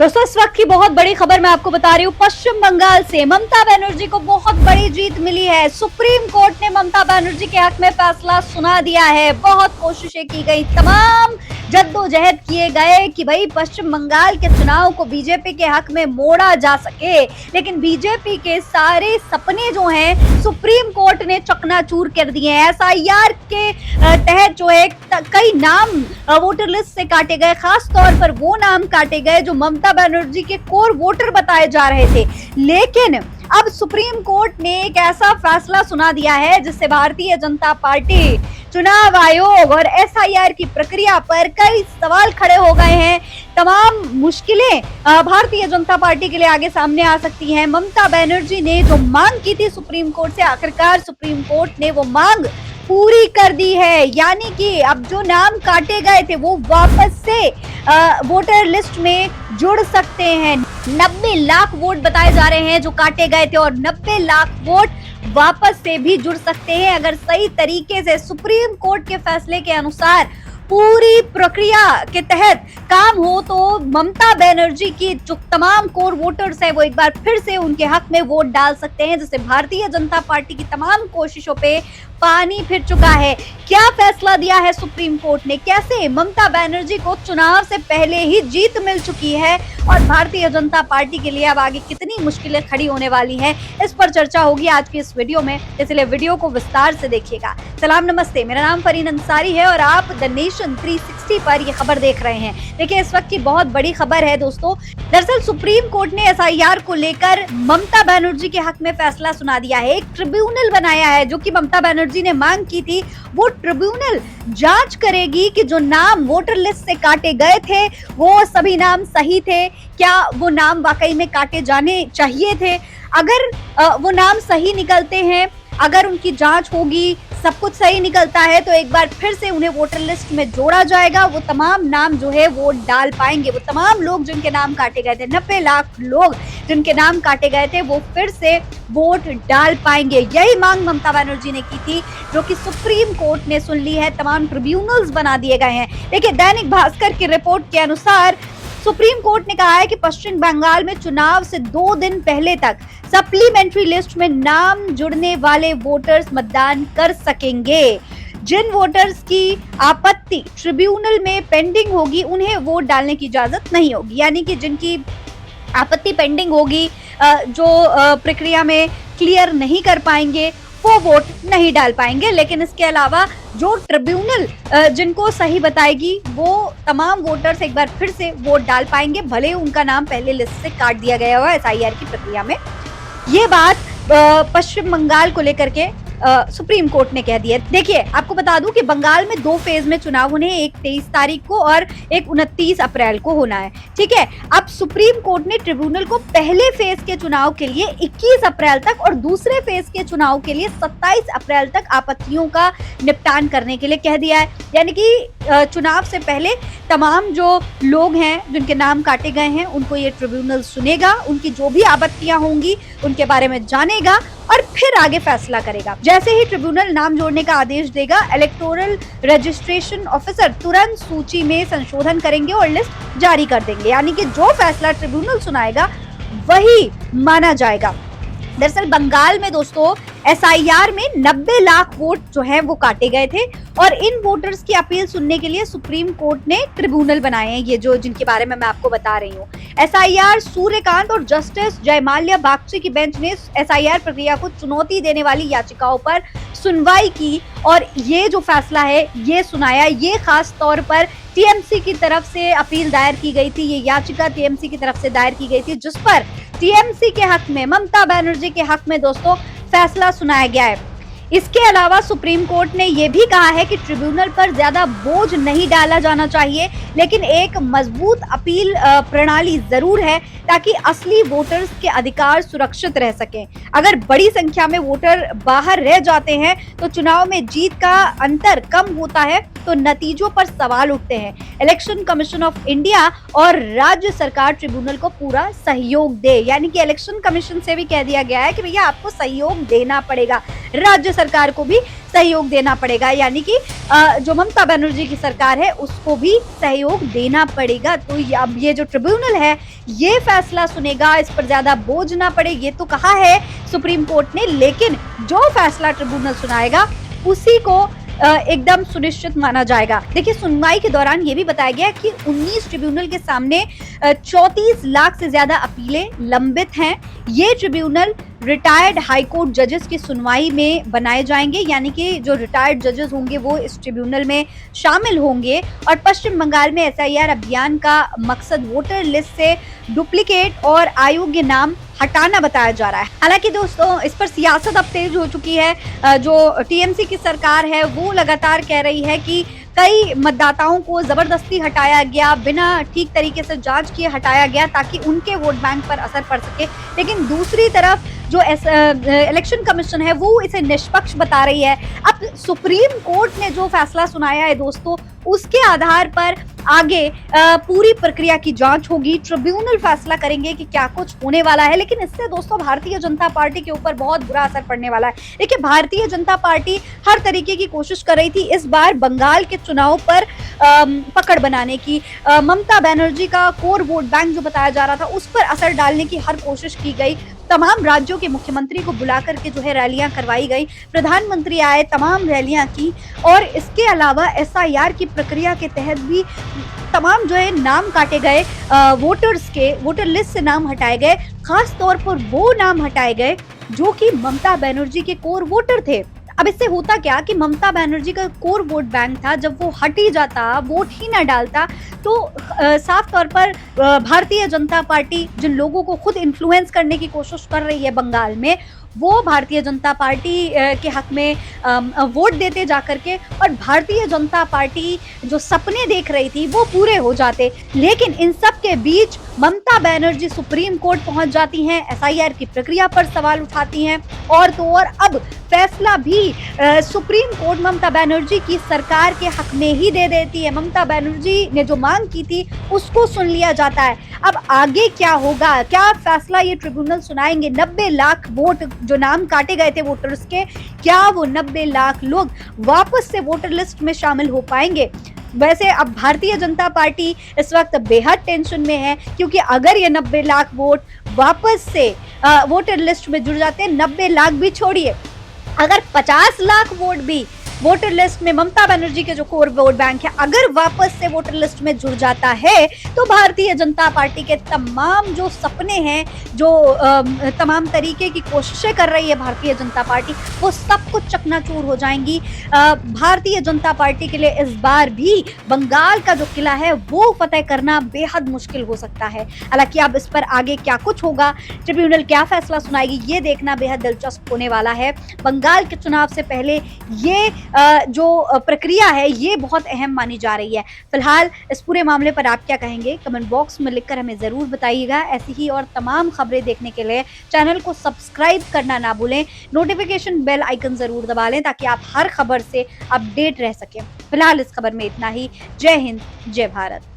दोस्तों इस वक्त की बहुत बड़ी खबर मैं आपको बता रही हूँ। पश्चिम बंगाल से ममता बनर्जी को बहुत बड़ी जीत मिली है। सुप्रीम कोर्ट ने ममता बनर्जी के हक में फैसला सुना दिया है। बहुत कोशिशें की गई, तमाम जद्दोजहद किए गए कि भाई पश्चिम बंगाल के चुनाव को बीजेपी के हक में मोड़ा जा सके, लेकिन बीजेपी के सारे सपने जो हैं सुप्रीम कोर्ट ने चकनाचूर कर दिए हैं। एसआईआर के तहत जो है कई नाम वोटर लिस्ट से काटे गए, खास तौर पर वो नाम काटे गए जो ममता बनर्जी के कोर वोटर बताए जा रहे थे। लेकिन अब सुप्रीम कोर्ट ने एक ऐसा फैसला सुना दिया है जिससे भारतीय जनता पार्टी, चुनाव आयोग और एसआईआर की प्रक्रिया पर कई सवाल खड़े हो गए हैं। तमाम मुश्किलें भारतीय जनता पार्टी के लिए आगे सामने आ सकती हैं। ममता बनर्जी ने जो मांग की थी सुप्रीम कोर्ट से, आखिरकार सुप्रीम कोर्ट ने वो मांग पूरी कर दी है। यानी कि अब जो नाम काटे गए थे वो वापस से वोटर लिस्ट में जुड़ सकते हैं। 90 लाख वोट बताए जा रहे हैं जो काटे गए थे, और 90 लाख वोट वापस से भी जुड़ सकते हैं अगर सही तरीके से सुप्रीम कोर्ट के फैसले के अनुसार पूरी प्रक्रिया के तहत काम हो तो ममता बनर्जी की जो तमाम कोर वोटर्स हैं वो एक बार फिर से उनके हक में वोट डाल सकते हैं, जिससे भारतीय जनता पार्टी की तमाम कोशिशों पे पानी फिर चुका है। क्या फैसला दिया है सुप्रीम कोर्ट ने, कैसे ममता बनर्जी को चुनाव से पहले ही जीत मिल चुकी है और भारतीय जनता पार्टी के लिए अब आगे कितनी मुश्किलें खड़ी होने वाली हैं, इस पर चर्चा होगी आज की इस वीडियो में, इसलिए वीडियो को विस्तार से देखिएगा। सलाम नमस्ते, मेरा नाम फरीन अंसारी है और आप द नेशन 360 पर ये खबर देख रहे हैं। देखिए इस वक्त की बहुत बड़ी खबर है दोस्तों। दरअसल सुप्रीम कोर्ट ने एसआईआर को लेकर ममता बनर्जी के हक में फैसला सुना दिया है। एक ट्रिब्यूनल बनाया है जो कि ममता बनर्जी ने मांग की थी। वो ट्रिब्यूनल जांच करेगी कि जो नाम वोटर लिस्ट से काटे गए थे वो सभी नाम सही थे, क्या वो नाम वाकई में काटे जाने चाहिए थे। अगर वो नाम सही निकलते हैं, अगर उनकी जांच होगी, सब कुछ सही निकलता है तो एक बार फिर से उन्हें वोटर लिस्ट में जोड़ा जाएगा। वो तमाम नाम जो है वोट डाल पाएंगे। वो तमाम लोग जिनके नाम काटे गए थे, 90 लाख लोग जिनके नाम काटे गए थे, वो फिर से वोट डाल पाएंगे। यही मांग ममता बनर्जी ने की थी जो कि सुप्रीम कोर्ट ने सुन ली है। तमाम ट्रिब्यूनल्स बना दिए गए हैं। देखिए दैनिक भास्कर की रिपोर्ट के अनुसार सुप्रीम कोर्ट ने कहा है कि पश्चिम बंगाल में चुनाव से 2 दिन पहले तक सप्लीमेंट्री लिस्ट में नाम जुड़ने वाले वोटर्स मतदान कर सकेंगे। जिन वोटर्स की आपत्ति ट्रिब्यूनल में पेंडिंग होगी उन्हें वोट डालने की इजाजत नहीं होगी। यानी कि जिनकी आपत्ति पेंडिंग होगी, जो प्रक्रिया में क्लियर नहीं कर पाएंगे, वो वोट नहीं डाल पाएंगे। लेकिन इसके अलावा जो ट्रिब्यूनल जिनको सही बताएगी वो तमाम वोटर्स एक बार फिर से वोट डाल पाएंगे, भले उनका नाम पहले लिस्ट से काट दिया गया हो एसआईआर की प्रक्रिया में। ये बात पश्चिम बंगाल को लेकर के सुप्रीम कोर्ट ने कह दिया। देखिए आपको बता दूं कि बंगाल में 2 फेज में चुनाव होने हैं, एक 23 तारीख को और एक 29 अप्रैल को होना है। ठीक है, अब सुप्रीम कोर्ट ने ट्रिब्यूनल को पहले फेज के चुनाव के लिए 21 अप्रैल तक और दूसरे फेज के चुनाव के लिए 27 अप्रैल तक आपत्तियों का निपटान करने के लिए कह दिया है। यानी कि चुनाव से पहले तमाम जो लोग हैं जिनके नाम काटे गए हैं उनको ये ट्रिब्यूनल सुनेगा, उनकी जो भी आपत्तियां होंगी उनके बारे में जानेगा और फिर आगे फैसला करेगा। जैसे ही ट्रिब्यूनल नाम जोड़ने का आदेश देगा, इलेक्टोरल रजिस्ट्रेशन ऑफिसर तुरंत सूची में संशोधन करेंगे और लिस्ट जारी कर देंगे। यानी कि जो फैसला ट्रिब्यूनल सुनाएगा वही माना जाएगा। दरअसल बंगाल में दोस्तों एसआईआर में 90 लाख वोट जो है वो काटे गए थे और इन वोटर्स की अपील सुनने के लिए सुप्रीम कोर्ट ने ट्रिब्यूनल बनाए हैं, ये जो जिनके बारे में मैं आपको बता रही हूँ। एसआईआर सूर्यकांत और जस्टिस जयमाल्या बागची की बेंच ने एसआईआर प्रक्रिया को चुनौती देने वाली याचिकाओं पर सुनवाई की और ये जो फैसला है ये सुनाया। ये खास तौर पर टीएमसी की तरफ से अपील दायर की गई थी, ये याचिका टीएमसी की तरफ से दायर की गई थी जिस पर टीएमसी के हक में, ममता बनर्जी के हक में दोस्तों फैसला सुनाया गया है। इसके अलावा सुप्रीम कोर्ट ने यह भी कहा है कि ट्रिब्यूनल पर ज्यादा बोझ नहीं डाला जाना चाहिए, लेकिन एक मजबूत अपील प्रणाली जरूर है ताकि असली वोटर्स के अधिकार सुरक्षित रह सकें। अगर बड़ी संख्या में वोटर बाहर रह जाते हैं तो चुनाव में जीत का अंतर कम होता है, तो नतीजों पर सवाल उठते हैं। इलेक्शन कमीशन ऑफ इंडिया और राज्य सरकार ट्रिब्यूनल को पूरा सहयोग दे। यानी कि इलेक्शन कमीशन से भी कह दिया गया है कि भैया आपको सहयोग देना पड़ेगा। राज्य सरकार को भी सहयोग देना पड़ेगा, यानी कि जो ममता बनर्जी की सरकार है उसको भी सहयोग देना पड़ेगा। तो अब ये जो ट्रिब्यूनल है ये फैसला सुनेगा, इस पर ज्यादा बोझ ना पड़े ये तो कहा है सुप्रीम कोर्ट ने, लेकिन जो फैसला ट्रिब्यूनल सुनाएगा उसी को एकदम सुनिश्चित माना जाएगा। देखिए, सुनवाई के दौरान ये भी बताया गया कि 19 ट्रिब्यूनल के सामने 34 लाख से ज्यादा अपीलें लंबित हैं। ये ट्रिब्यूनल रिटायर्ड हाईकोर्ट जजेस की सुनवाई में बनाए जाएंगे, यानी कि जो रिटायर्ड जजेस होंगे वो इस ट्रिब्यूनल में शामिल होंगे। और पश्चिम बंगाल में एसआईआर अभियान का मकसद वोटर लिस्ट से डुप्लीकेट और अयोग्य नाम हटाना बताया जा रहा है। हालांकि दोस्तों, इस पर सियासत अब तेज हो चुकी है। जो टीएमसी की सरकार है वो लगातार कह रही है कि कई मतदाताओं को जबरदस्ती हटाया गया, बिना ठीक तरीके से जांच किए हटाया गया ताकि उनके वोट बैंक पर असर पड़ सके। लेकिन दूसरी तरफ जो इलेक्शन कमीशन है वो इसे निष्पक्ष बता रही है। अब सुप्रीम कोर्ट ने जो फैसला सुनाया है दोस्तों, उसके आधार पर आगे पूरी प्रक्रिया की जांच होगी। ट्रिब्यूनल फैसला करेंगे कि क्या कुछ होने वाला है। लेकिन इससे दोस्तों भारतीय जनता पार्टी के ऊपर बहुत बुरा असर पड़ने वाला है। देखिए, भारतीय जनता पार्टी हर तरीके की कोशिश कर रही थी इस बार बंगाल के चुनाव पर पकड़ बनाने की। ममता बनर्जी का कोर वोट बैंक जो बताया जा रहा था उस पर असर डालने की हर कोशिश की गई। तमाम राज्यों के मुख्यमंत्री को बुला करके जो है रैलियां करवाई गई, प्रधानमंत्री आए, तमाम रैलियां की। और इसके अलावा एसआईआर की प्रक्रिया के तहत भी तमाम जो है नाम काटे गए, वोटर्स के वोटर लिस्ट से नाम हटाए गए। खास तौर पर वो नाम हटाए गए जो कि ममता बनर्जी के कोर वोटर थे। अब इससे होता क्या कि ममता बनर्जी का कोर वोट बैंक था, जब वो हट ही जाता, वोट ही ना डालता, तो साफ तौर पर भारतीय जनता पार्टी जिन लोगों को खुद इन्फ्लुएंस करने की कोशिश कर रही है बंगाल में, वो भारतीय जनता पार्टी के हक में वोट देते जाकर के, और भारतीय जनता पार्टी जो सपने देख रही थी वो पूरे हो जाते। लेकिन इन सब के बीच ममता बनर्जी सुप्रीम कोर्ट पहुंच जाती हैं, एसआईआर की प्रक्रिया पर सवाल उठाती हैं, और तो और अब फैसला भी सुप्रीम कोर्ट ममता बनर्जी की सरकार के हक में ही दे देती है। ममता बनर्जी ने जो मांग की थी उसको सुन लिया जाता है। अब आगे क्या होगा, क्या फैसला ये ट्रिब्यूनल सुनाएंगे? 90 लाख वोट जो नाम काटे गए थे वोटर्स के, क्या वो 90 लाख लोग वापस से वोटर लिस्ट में शामिल हो पाएंगे? वैसे अब भारतीय जनता पार्टी इस वक्त बेहद टेंशन में है, क्योंकि अगर ये 90 लाख वोट वापस से वोटर लिस्ट में जुड़ जाते हैं, 90 लाख भी छोड़िए, अगर 50 लाख वोट भी वोटर लिस्ट में ममता बनर्जी के जो कोर वोट बैंक है अगर वापस से वोटर लिस्ट में जुड़ जाता है, तो भारतीय जनता पार्टी के तमाम जो सपने हैं, जो तमाम तरीके की कोशिशें कर रही है भारतीय जनता पार्टी, वो सब कुछ चकनाचूर हो जाएंगी। भारतीय जनता पार्टी के लिए इस बार भी बंगाल का जो किला है वो फतेह करना बेहद मुश्किल हो सकता है। हालांकि अब इस पर आगे क्या कुछ होगा, ट्रिब्यूनल क्या फैसला सुनाएगी, ये देखना बेहद दिलचस्प होने वाला है। बंगाल के चुनाव से पहले ये जो प्रक्रिया है ये बहुत अहम मानी जा रही है। फिलहाल इस पूरे मामले पर आप क्या कहेंगे, कमेंट बॉक्स में लिखकर हमें जरूर बताइएगा। ऐसी ही और तमाम खबरें देखने के लिए चैनल को सब्सक्राइब करना ना भूलें, नोटिफिकेशन बेल आइकन जरूर दबा लें ताकि आप हर खबर से अपडेट रह सकें। फिलहाल इस खबर में इतना ही। जय हिंद, जय भारत।